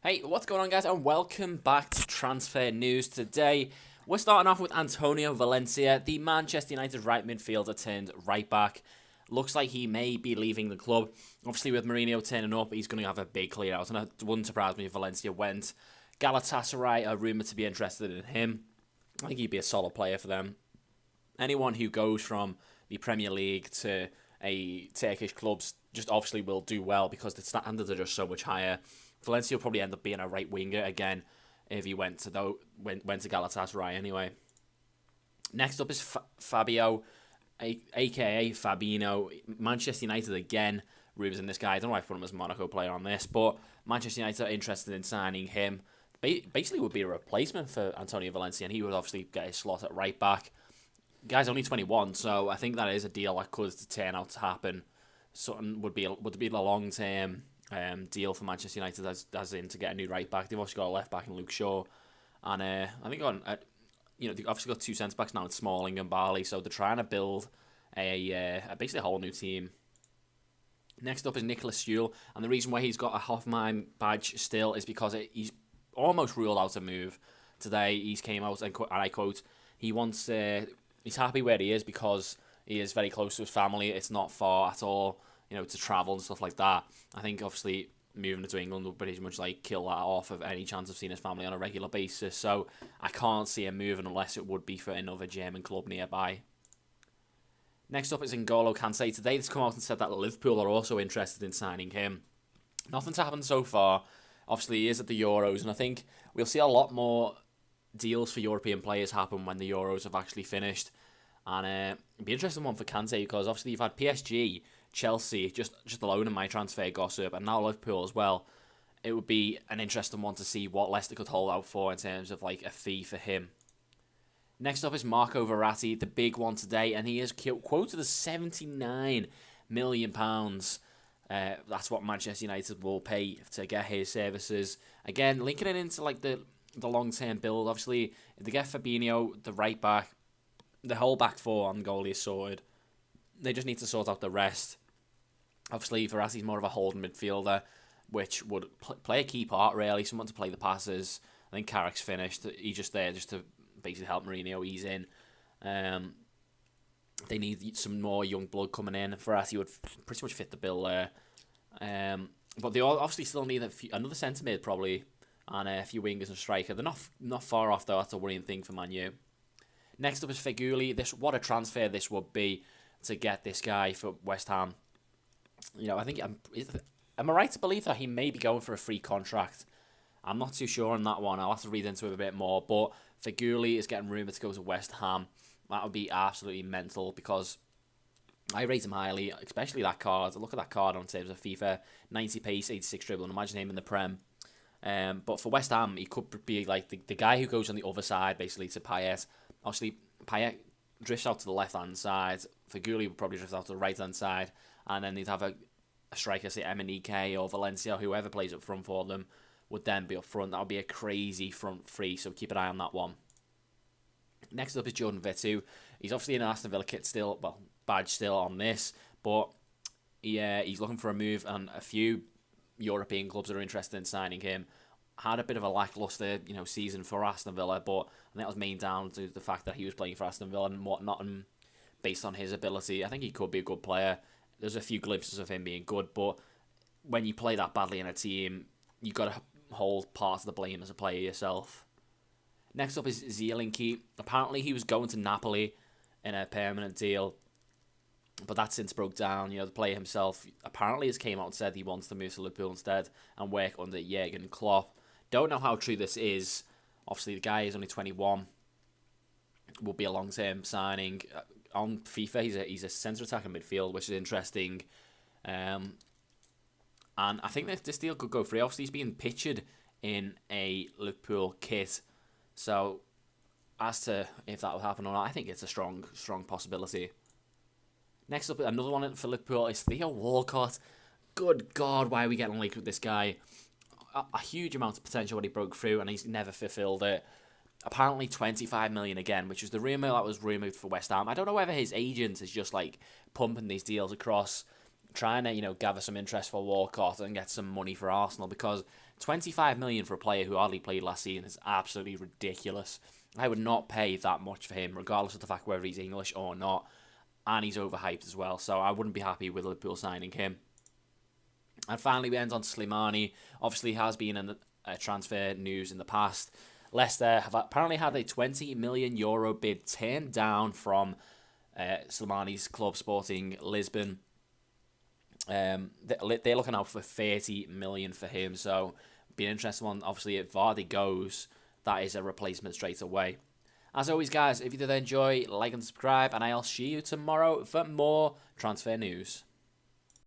Hey, what's going on, guys, and welcome back to Transfer News. Today, we're starting off with Antonio Valencia, the Manchester United right midfielder turned right back. Looks like he may be leaving the club. Obviously, with Mourinho turning up, he's going to have a big clear out, and it wouldn't surprise me if Valencia went. Galatasaray are rumoured to be interested in him. I think he'd be a solid player for them. Anyone who goes from the Premier League to a Turkish club just obviously will do well because the standards are just so much higher. Valencia will probably end up being a right winger again if he went to Galatasaray anyway. Next up is Fabio, aka Fabinho. Manchester United again. Rumours in this guy. I don't know why I put him as a Monaco player on this, but Manchester United are interested in signing him. Basically, would be a replacement for Antonio Valencia, and he would obviously get his slot at right back. Guy's only 21, so I think that is a deal that could turn out to happen. Something would be a long term deal for Manchester United, as in to get a new right back. They've also got a left back in Luke Shaw, and I think they've obviously got two centre backs now in Smalling and Barley, so they're trying to build basically a whole new team. Next up is Nicolas Pp, and the reason why he's got a Hoffenheim badge still is because he's almost ruled out a move. Today he's came out and I quote, he's happy where he is because he is very close to his family. It's not far at all, to travel and stuff like that. I think obviously moving to England would pretty much kill that off of any chance of seeing his family on a regular basis. So I can't see him moving unless it would be for another German club nearby. Next up is N'Golo Kante. Today they've come out and said that Liverpool are also interested in signing him. Nothing's happened so far. Obviously he is at the Euros, and I think we'll see a lot more deals for European players happen when the Euros have actually finished. And it'd be an interesting one for Kante because obviously you've had PSG, Chelsea, just alone in my transfer gossip, and now Liverpool as well. It would be an interesting one to see what Leicester could hold out for in terms of a fee for him. Next up is Marco Verratti, the big one today, and he is quoted as £79 million. That's what Manchester United will pay to get his services. Again, linking it into the long-term build. Obviously, if they get Fabinho, the right back, the whole back four on goalie is sorted. They just need to sort out the rest. Obviously, Verratti's more of a holding midfielder, which would play a key part, really. Someone to play the passes. I think Carrick's finished. He's just there just to basically help Mourinho ease in. They need some more young blood coming in. Verratti would pretty much fit the bill there. But they obviously still need another centre mid, probably, and a few wingers and striker. They're not far off, though. That's a worrying thing for Man U. Next up is Feghouli. What a transfer this would be to get this guy for West Ham. I think am I right to believe that he may be going for a free contract? I'm not too sure on that one. I'll have to read into it a bit more. But Feghouli is getting rumoured to go to West Ham. That would be absolutely mental because I rate him highly, especially that card. Look at that card on terms of FIFA. 90 pace, 86 dribbling. Imagine him in the Prem. But for West Ham, he could be the guy who goes on the other side, basically, to Payet. Obviously, Payet drifts out to the left-hand side. Feghouli would probably drift out to the right-hand side. And then they'd have a striker, say MNEK or Valencia, whoever plays up front for them, would then be up front. That would be a crazy front three, so keep an eye on that one. Next up is Jordan Veretout. He's obviously in an Aston Villa kit still, badge still on this, but he's looking for a move, and a few European clubs are interested in signing him. Had a bit of a lackluster, season for Aston Villa, but I think that was mainly down to the fact that he was playing for Aston Villa and whatnot, and based on his ability, I think he could be a good player. There's a few glimpses of him being good, but when you play that badly in a team, you've got to hold part of the blame as a player yourself. Next up is Zielinski. Apparently he was going to Napoli in a permanent deal, but that since broke down. The player himself apparently has came out and said he wants to move to Liverpool instead and work under Jurgen Klopp. Don't know how true this is. Obviously, the guy is only 21. Will be a long-term signing. On FIFA, he's a centre attacker midfield, which is interesting. And I think that this deal could go free. Obviously, he's being pictured in a Liverpool kit. So, as to if that will happen or not, I think it's a strong possibility. Next up, another one for Liverpool is Theo Walcott. Good God, why are we getting linked with this guy? A huge amount of potential when he broke through, and he's never fulfilled it. Apparently 25 million again, which is the rumour that was rumoured for West Ham. I don't know whether his agent is just pumping these deals across, trying to gather some interest for Walcott and get some money for Arsenal, because 25 million for a player who hardly played last season is absolutely ridiculous. I would not pay that much for him, regardless of the fact whether he's English or not. And he's overhyped as well, so I wouldn't be happy with Liverpool signing him. And finally, we end on Slemani. Obviously, he has been in the transfer news in the past. Leicester have apparently had a €20 million bid turned down from Slimani's club, Sporting Lisbon. They're looking out for 30 million for him, so be an interesting one. Obviously, if Vardy goes, that is a replacement straight away. As always, guys, if you did enjoy, like and subscribe, and I'll see you tomorrow for more transfer news.